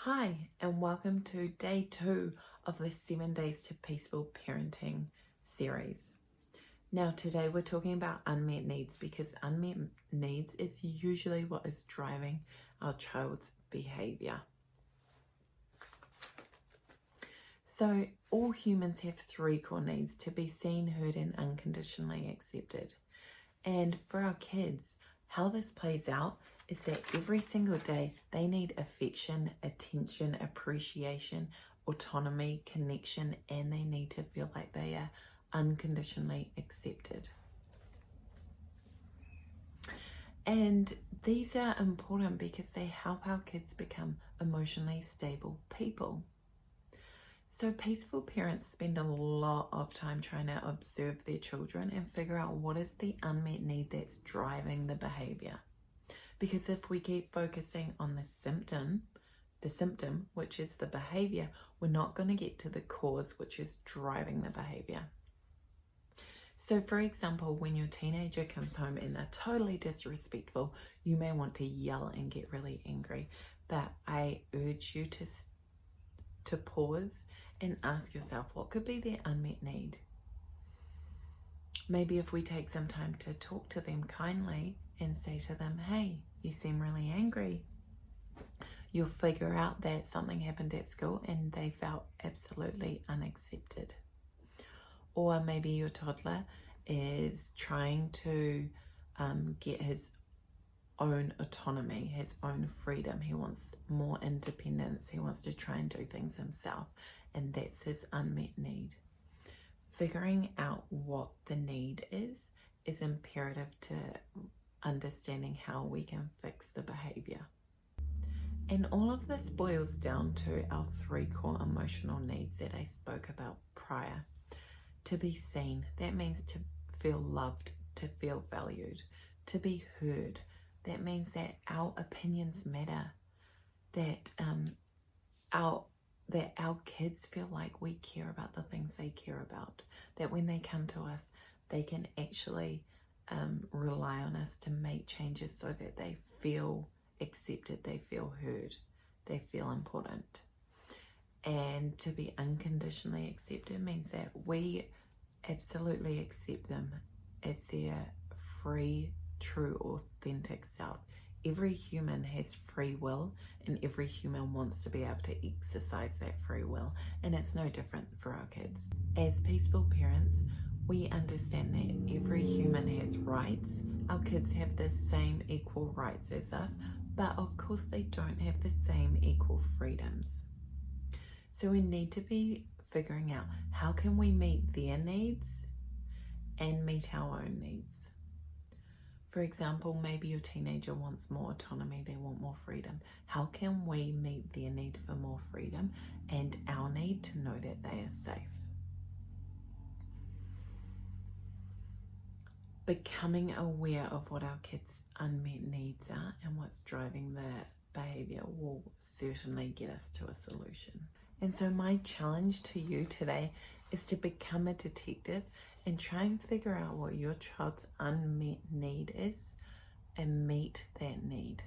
Hi, and welcome to day 2 of the 7 Days to Peaceful Parenting series. Now today we're talking about unmet needs because unmet needs is usually what is driving our child's behaviour. So all humans have 3 core needs: to be seen, heard, and unconditionally accepted. And for our kids, how this plays out is that every single day they need affection, attention, appreciation, autonomy, connection, and they need to feel like they are unconditionally accepted. And these are important because they help our kids become emotionally stable people. So peaceful parents spend a lot of time trying to observe their children and figure out what is the unmet need that's driving the behavior. Because if we keep focusing on the symptom, which is the behavior, we're not going to get to the cause, which is driving the behavior. So for example, when your teenager comes home and they're totally disrespectful, you may want to yell and get really angry. But I urge you to pause and ask yourself, what could be their unmet need? Maybe if we take some time to talk to them kindly and say to them, hey, you seem really angry, you'll figure out that something happened at school and they felt absolutely unaccepted. Or maybe your toddler is trying to get his own autonomy, his own freedom. He wants more independence. He wants to try and do things himself, and that's his unmet need. Figuring out what the need is imperative to understanding how we can fix the behavior. And all of this boils down to our 3 core emotional needs that I spoke about prior. To be seen, that means to feel loved, to feel valued. To be heard, that means that our opinions matter, that our kids feel like we care about the things they care about, that when they come to us, they can actually rely on us to make changes so that they feel accepted, they feel heard, they feel important. And to be unconditionally accepted means that we absolutely accept them as their free, true, authentic self. Every human has free will, and every human wants to be able to exercise that free will, and it's no different for our kids. As peaceful parents, we understand that every human has rights. Our kids have the same equal rights as us, but of course they don't have the same equal freedoms. So we need to be figuring out how can we meet their needs and meet our own needs. For example, maybe your teenager wants more autonomy, they want more freedom. How can we meet their need for more freedom and our need to know that they are safe? Becoming aware of what our kids' unmet needs are and what's driving the behavior will certainly get us to a solution. And so my challenge to you today is to become a detective and try and figure out what your child's unmet need is and meet that need.